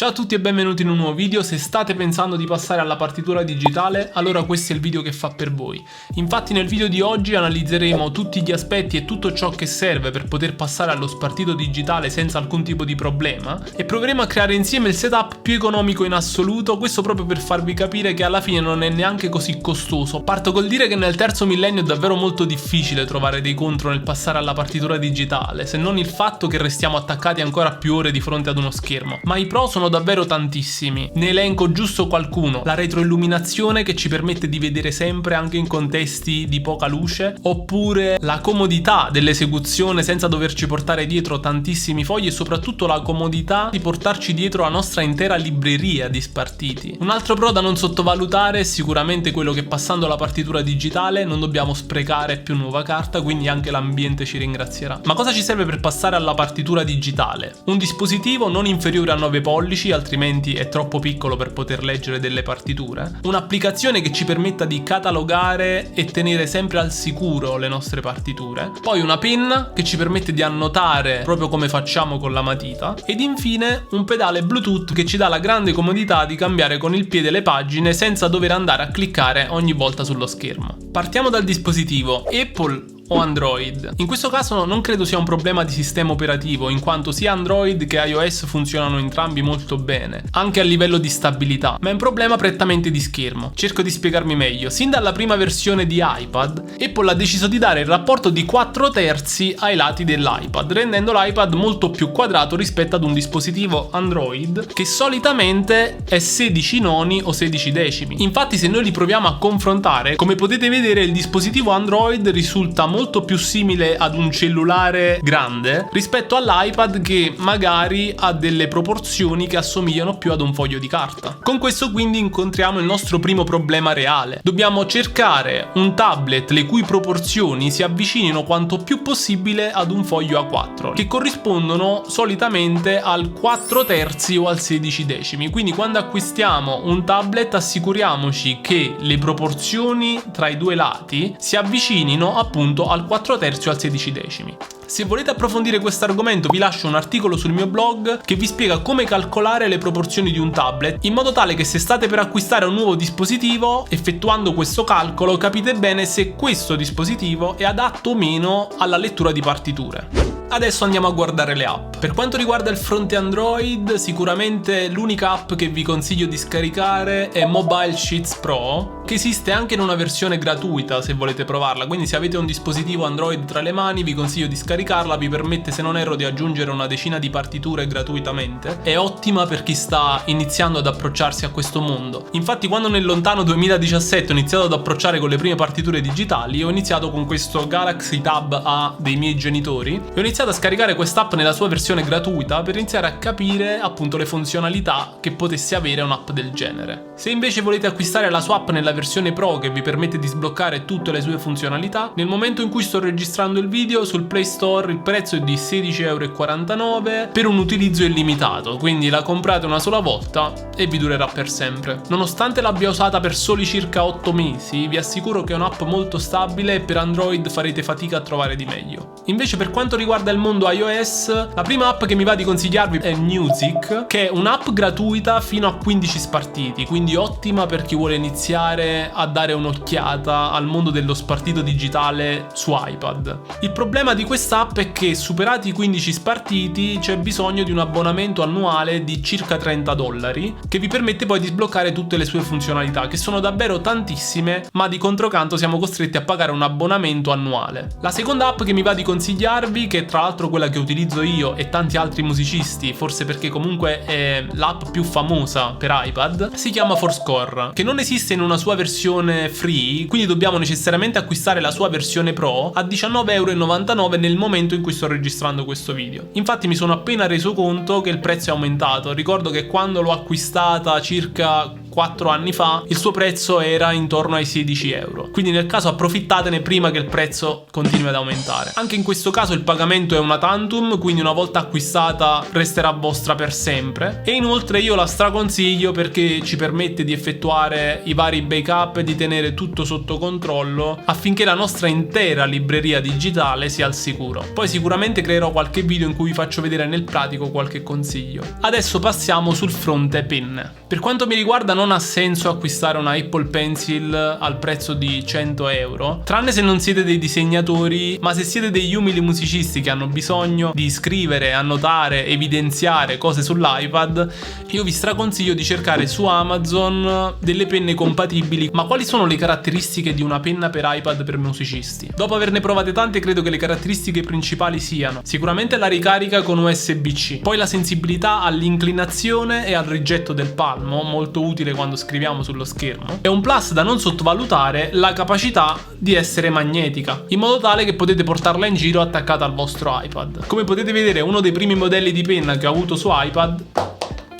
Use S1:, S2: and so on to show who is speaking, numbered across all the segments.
S1: Ciao a tutti e benvenuti in un nuovo video. Se state pensando di passare alla partitura digitale, allora questo è il video che fa per voi. Infatti nel video di oggi analizzeremo tutti gli aspetti e tutto ciò che serve per poter passare allo spartito digitale senza alcun tipo di problema e proveremo a creare insieme il setup più economico in assoluto, questo proprio per farvi capire che alla fine non è neanche così costoso. Parto col dire che nel terzo millennio è davvero molto difficile trovare dei contro nel passare alla partitura digitale, se non il fatto che restiamo attaccati ancora più ore di fronte ad uno schermo, ma i pro sono davvero tantissimi. Ne elenco giusto qualcuno: la retroilluminazione che ci permette di vedere sempre anche in contesti di poca luce, oppure la comodità dell'esecuzione senza doverci portare dietro tantissimi fogli e soprattutto la comodità di portarci dietro la nostra intera libreria di spartiti. Un altro pro da non sottovalutare è sicuramente quello che passando la partitura digitale non dobbiamo sprecare più nuova carta, quindi anche l'ambiente ci ringrazierà. Ma cosa ci serve per passare alla partitura digitale? Un dispositivo non inferiore a 9 pollici, altrimenti è troppo piccolo per poter leggere delle partiture, un'applicazione che ci permetta di catalogare e tenere sempre al sicuro le nostre partiture, poi una penna che ci permette di annotare proprio come facciamo con la matita, ed infine un pedale Bluetooth che ci dà la grande comodità di cambiare con il piede le pagine senza dover andare a cliccare ogni volta sullo schermo. Partiamo dal dispositivo Apple o Android. In questo caso non credo sia un problema di sistema operativo, in quanto sia Android che iOS funzionano entrambi molto bene, anche a livello di stabilità, ma è un problema prettamente di schermo. Cerco di spiegarmi meglio. Sin dalla prima versione di iPad, Apple ha deciso di dare il rapporto di 4/3 ai lati dell'iPad, rendendo l'iPad molto più quadrato rispetto ad un dispositivo Android che solitamente è 16 noni o 16 decimi. Infatti, se noi li proviamo a confrontare, come potete vedere, il dispositivo Android risulta molto più simile ad un cellulare grande rispetto all'iPad, che magari ha delle proporzioni che assomigliano più ad un foglio di carta. Con questo quindi incontriamo il nostro primo problema reale. Dobbiamo cercare un tablet le cui proporzioni si avvicinino quanto più possibile ad un foglio A4, che corrispondono solitamente al 4/3 o al 16 decimi. Quindi quando acquistiamo un tablet assicuriamoci che le proporzioni tra i due lati si avvicinino appunto al 4/3 o al 16 decimi. Se volete approfondire questo argomento vi lascio un articolo sul mio blog che vi spiega come calcolare le proporzioni di un tablet, in modo tale che se state per acquistare un nuovo dispositivo, effettuando questo calcolo capite bene se questo dispositivo è adatto o meno alla lettura di partiture. Adesso andiamo a guardare le app. Per quanto riguarda il fronte Android, sicuramente l'unica app che vi consiglio di scaricare è Mobile Sheets Pro, che esiste anche in una versione gratuita se volete provarla, quindi se avete un dispositivo Android tra le mani vi consiglio di scaricarla, vi permette, se non erro, di aggiungere una decina di partiture gratuitamente. È ottima per chi sta iniziando ad approcciarsi a questo mondo. Infatti quando nel lontano 2017 ho iniziato ad approcciare con le prime partiture digitali, ho iniziato con questo Galaxy Tab A dei miei genitori e ho iniziato a scaricare quest'app nella sua versione gratuita per iniziare a capire appunto le funzionalità che potesse avere un'app del genere. Se invece volete acquistare la sua app nella versione Pro, che vi permette di sbloccare tutte le sue funzionalità, nel momento in cui sto registrando il video sul Play Store il prezzo è di 16,49 € per un utilizzo illimitato, quindi la comprate una sola volta e vi durerà per sempre. Nonostante l'abbia usata per soli circa 8 mesi, vi assicuro che è un'app molto stabile e per Android farete fatica a trovare di meglio. Invece per quanto riguarda il mondo iOS, la prima app che mi va di consigliarvi è Music, che è un'app gratuita fino a 15 spartiti, quindi ottima per chi vuole iniziare a dare un'occhiata al mondo dello spartito digitale su iPad. Il problema di quest'app è che superati i 15 spartiti c'è bisogno di un abbonamento annuale di circa $30, che vi permette poi di sbloccare tutte le sue funzionalità, che sono davvero tantissime, ma di controcanto siamo costretti a pagare un abbonamento annuale. La seconda app che mi va di consigliarvi, che tra l'altro quella che utilizzo io e tanti altri musicisti, forse perché comunque è l'app più famosa per iPad, si chiama Fourscore, che non esiste in una sua versione free, quindi dobbiamo necessariamente acquistare la sua versione Pro a €19,99 nel momento in cui sto registrando questo video. Infatti mi sono appena reso conto che il prezzo è aumentato. Ricordo che quando l'ho acquistata circa 4 anni fa il suo prezzo era intorno ai 16 euro. Quindi nel caso approfittatene prima che il prezzo continui ad aumentare. Anche in questo caso il pagamento è una tantum, quindi una volta acquistata resterà vostra per sempre. E inoltre io la straconsiglio perché ci permette di effettuare i vari backup e di tenere tutto sotto controllo affinché la nostra intera libreria digitale sia al sicuro. Poi sicuramente creerò qualche video in cui vi faccio vedere nel pratico qualche consiglio. Adesso passiamo sul fronte pen. Per quanto mi riguarda non ha senso acquistare una Apple Pencil al prezzo di 100 euro, tranne se non siete dei disegnatori, ma se siete degli umili musicisti che hanno bisogno di scrivere, annotare, evidenziare cose sull'iPad, io vi straconsiglio di cercare su Amazon delle penne compatibili. Ma quali sono le caratteristiche di una penna per iPad per musicisti? Dopo averne provate tante, credo che le caratteristiche principali siano sicuramente la ricarica con USB-C, poi la sensibilità all'inclinazione e al rigetto del palmo, molto utile quando scriviamo sullo schermo, e un plus da non sottovalutare, la capacità di essere magnetica, in modo tale che potete portarla in giro attaccata al vostro iPad. Come potete vedere, uno dei primi modelli di penna che ho avuto su iPad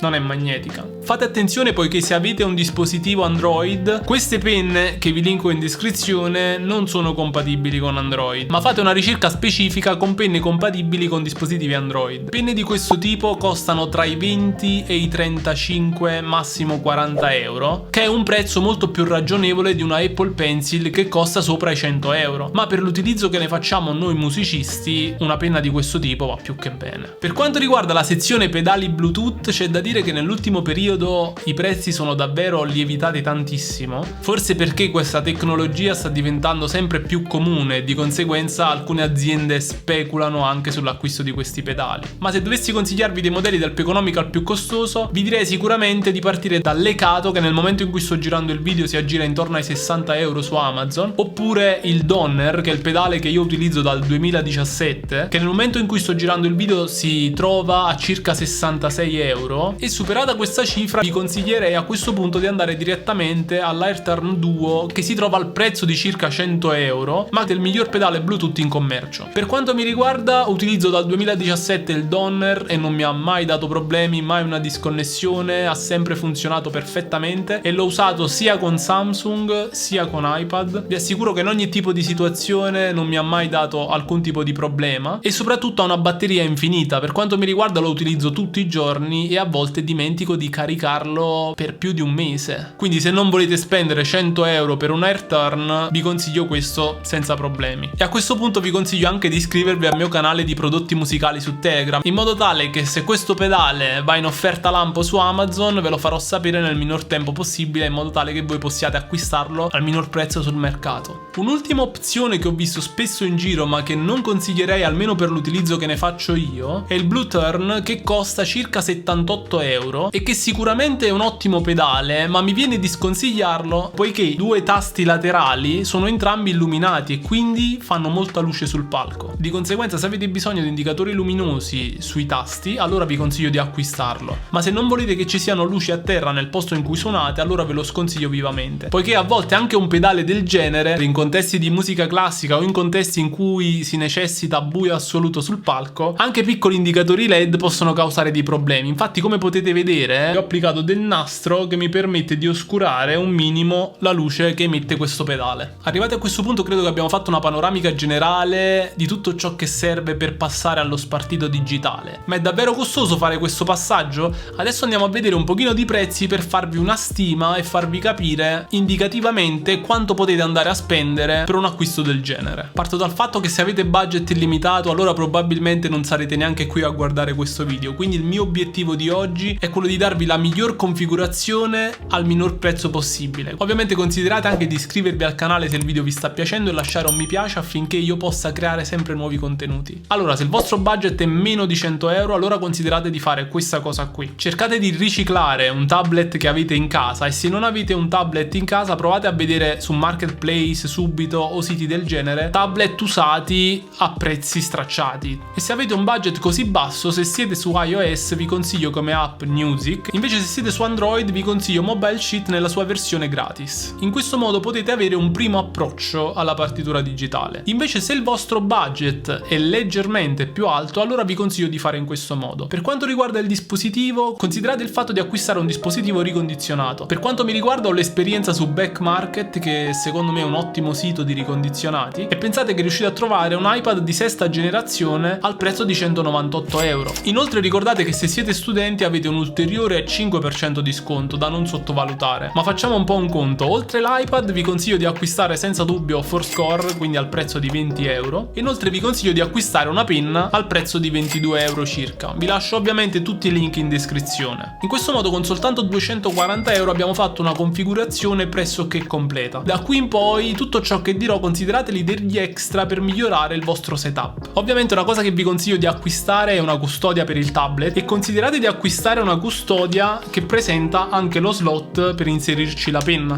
S1: non è magnetica. Fate attenzione poiché se avete un dispositivo Android, queste penne che vi linko in descrizione non sono compatibili con Android, ma fate una ricerca specifica con penne compatibili con dispositivi Android. Penne di questo tipo costano tra i 20 e i 35, massimo 40 euro, che è un prezzo molto più ragionevole di una Apple Pencil che costa sopra i 100 euro. Ma per l'utilizzo che ne facciamo noi musicisti, una penna di questo tipo va più che bene. Per quanto riguarda la sezione pedali Bluetooth, c'è da dire che nell'ultimo periodo i prezzi sono davvero lievitati tantissimo, forse perché questa tecnologia sta diventando sempre più comune e di conseguenza alcune aziende speculano anche sull'acquisto di questi pedali. Ma se dovessi consigliarvi dei modelli dal più economico al più costoso, vi direi sicuramente di partire dall'Ekato, che nel momento in cui sto girando il video si aggira intorno ai 60 euro su Amazon, oppure il Donner, che è il pedale che io utilizzo dal 2017, che nel momento in cui sto girando il video si trova a circa 66 euro, e superata questa cifra vi consiglierei a questo punto di andare direttamente all'AirTurn Duo, che si trova al prezzo di circa 100 euro, ma è il miglior pedale Bluetooth in commercio. Per quanto mi riguarda, utilizzo dal 2017 il Donner e non mi ha mai dato problemi, mai una disconnessione, ha sempre funzionato perfettamente e l'ho usato sia con Samsung sia con iPad. Vi assicuro che in ogni tipo di situazione non mi ha mai dato alcun tipo di problema e soprattutto ha una batteria infinita. Per quanto mi riguarda lo utilizzo tutti i giorni e a volte dimentico di caricarlo per più di un mese. Quindi se non volete spendere 100 euro per un AirTurn, vi consiglio questo senza problemi. E a questo punto vi consiglio anche di iscrivervi al mio canale di prodotti musicali su Telegram, in modo tale che se questo pedale va in offerta lampo su Amazon ve lo farò sapere nel minor tempo possibile, in modo tale che voi possiate acquistarlo al minor prezzo sul mercato. Un'ultima opzione che ho visto spesso in giro ma che non consiglierei almeno per l'utilizzo che ne faccio io è il Blueturn, che costa circa 78 euro e che sicuramente è un ottimo pedale, ma mi viene di sconsigliarlo poiché i due tasti laterali sono entrambi illuminati e quindi fanno molta luce sul palco. Di conseguenza, se avete bisogno di indicatori luminosi sui tasti, allora vi consiglio di acquistarlo. Ma se non volete che ci siano luci a terra nel posto in cui suonate, allora ve lo sconsiglio vivamente, poiché a volte anche un pedale del genere, in contesti di musica classica o in contesti in cui si necessita buio assoluto sul palco, anche piccoli indicatori LED possono causare dei problemi. Infatti, come potete vedere, ho applicato del nastro che mi permette di oscurare un minimo la luce che emette questo pedale. Arrivati a questo punto credo che abbiamo fatto una panoramica generale di tutto ciò che serve per passare allo spartito digitale. Ma è davvero costoso fare questo passaggio? Adesso andiamo a vedere un pochino di prezzi per farvi una stima e farvi capire indicativamente quanto potete andare a spendere per un acquisto del genere. Parto dal fatto che se avete budget illimitato, allora probabilmente non sarete neanche qui a guardare questo video, quindi il mio obiettivo di oggi è quello di darvi la miglior configurazione al minor prezzo possibile. Ovviamente considerate anche di iscrivervi al canale se il video vi sta piacendo e lasciare un mi piace affinché io possa creare sempre nuovi contenuti. Allora, se il vostro budget è meno di 100 euro, allora considerate di fare questa cosa qui. Cercate di riciclare un tablet che avete in casa, e se non avete un tablet in casa provate a vedere su Marketplace, Subito o siti del genere tablet usati a prezzi stracciati. E se avete un budget così basso, se siete su iOS vi consiglio come app Music, invece Invece se siete su Android vi consiglio Mobile Sheet nella sua versione gratis. In questo modo potete avere un primo approccio alla partitura digitale. Invece se il vostro budget è leggermente più alto, allora vi consiglio di fare in questo modo. Per quanto riguarda il dispositivo, considerate il fatto di acquistare un dispositivo ricondizionato. Per quanto mi riguarda ho l'esperienza su Back Market, che secondo me è un ottimo sito di ricondizionati, e pensate che riuscite a trovare un iPad di sesta generazione al prezzo di 198 euro. Inoltre ricordate che se siete studenti avete un ulteriore 5% di sconto da non sottovalutare. Ma facciamo un po' un conto: oltre l'iPad vi consiglio di acquistare senza dubbio Fourscore, quindi al prezzo di 20 euro. Inoltre vi consiglio di acquistare una penna al prezzo di 22 euro circa. Vi lascio ovviamente tutti i link in descrizione. In questo modo con soltanto 240 euro abbiamo fatto una configurazione pressoché completa. Da qui in poi tutto ciò che dirò considerateli degli extra per migliorare il vostro setup. Ovviamente una cosa che vi consiglio di acquistare è una custodia per il tablet, e considerate di acquistare una custodia che presenta anche lo slot per inserirci la penna,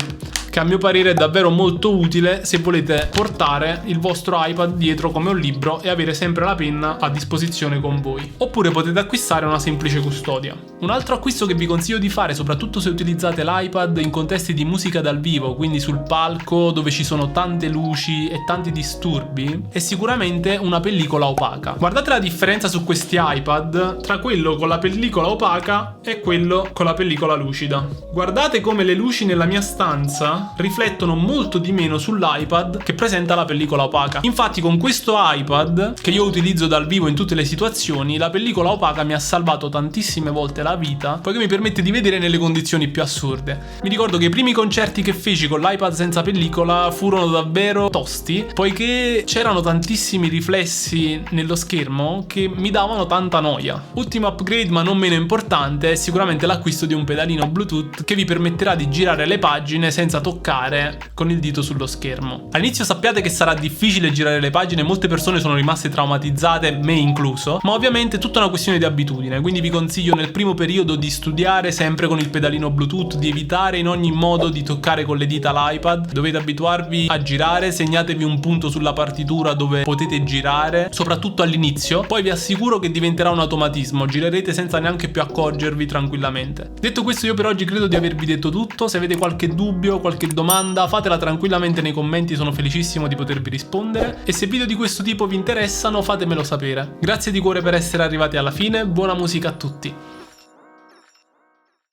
S1: che a mio parere è davvero molto utile se volete portare il vostro iPad dietro come un libro e avere sempre la penna a disposizione con voi. Oppure potete acquistare una semplice custodia. Un altro acquisto che vi consiglio di fare, soprattutto se utilizzate l'iPad in contesti di musica dal vivo, quindi sul palco dove ci sono tante luci e tanti disturbi, è sicuramente una pellicola opaca. Guardate la differenza su questi iPad tra quello con la pellicola opaca e quello con la pellicola lucida. Guardate come le luci nella mia stanza riflettono molto di meno sull'iPad che presenta la pellicola opaca. Infatti con questo iPad, che io utilizzo dal vivo in tutte le situazioni, la pellicola opaca mi ha salvato tantissime volte la vita, poiché mi permette di vedere nelle condizioni più assurde. Mi ricordo che i primi concerti che feci con l'iPad senza pellicola furono davvero tosti, poiché c'erano tantissimi riflessi nello schermo che mi davano tanta noia. Ultimo upgrade, ma non meno importante, è sicuramente l'acquisto di un pedalino Bluetooth che vi permetterà di girare le pagine senza toccare con il dito sullo schermo. All'inizio sappiate che sarà difficile girare le pagine, molte persone sono rimaste traumatizzate, me incluso, ma ovviamente è tutta una questione di abitudine, quindi vi consiglio nel primo periodo di studiare sempre con il pedalino Bluetooth, di evitare in ogni modo di toccare con le dita l'iPad. Dovete abituarvi a girare, segnatevi un punto sulla partitura dove potete girare, soprattutto all'inizio, poi vi assicuro che diventerà un automatismo, girerete senza neanche più accorgervi tranquillamente. Detto questo, io per oggi credo di avervi detto tutto. Se avete qualche dubbio, qualche domanda, fatela tranquillamente nei commenti, sono felicissimo di potervi rispondere, e se video di questo tipo vi interessano fatemelo sapere. Grazie di cuore per essere arrivati alla fine, buona musica a tutti.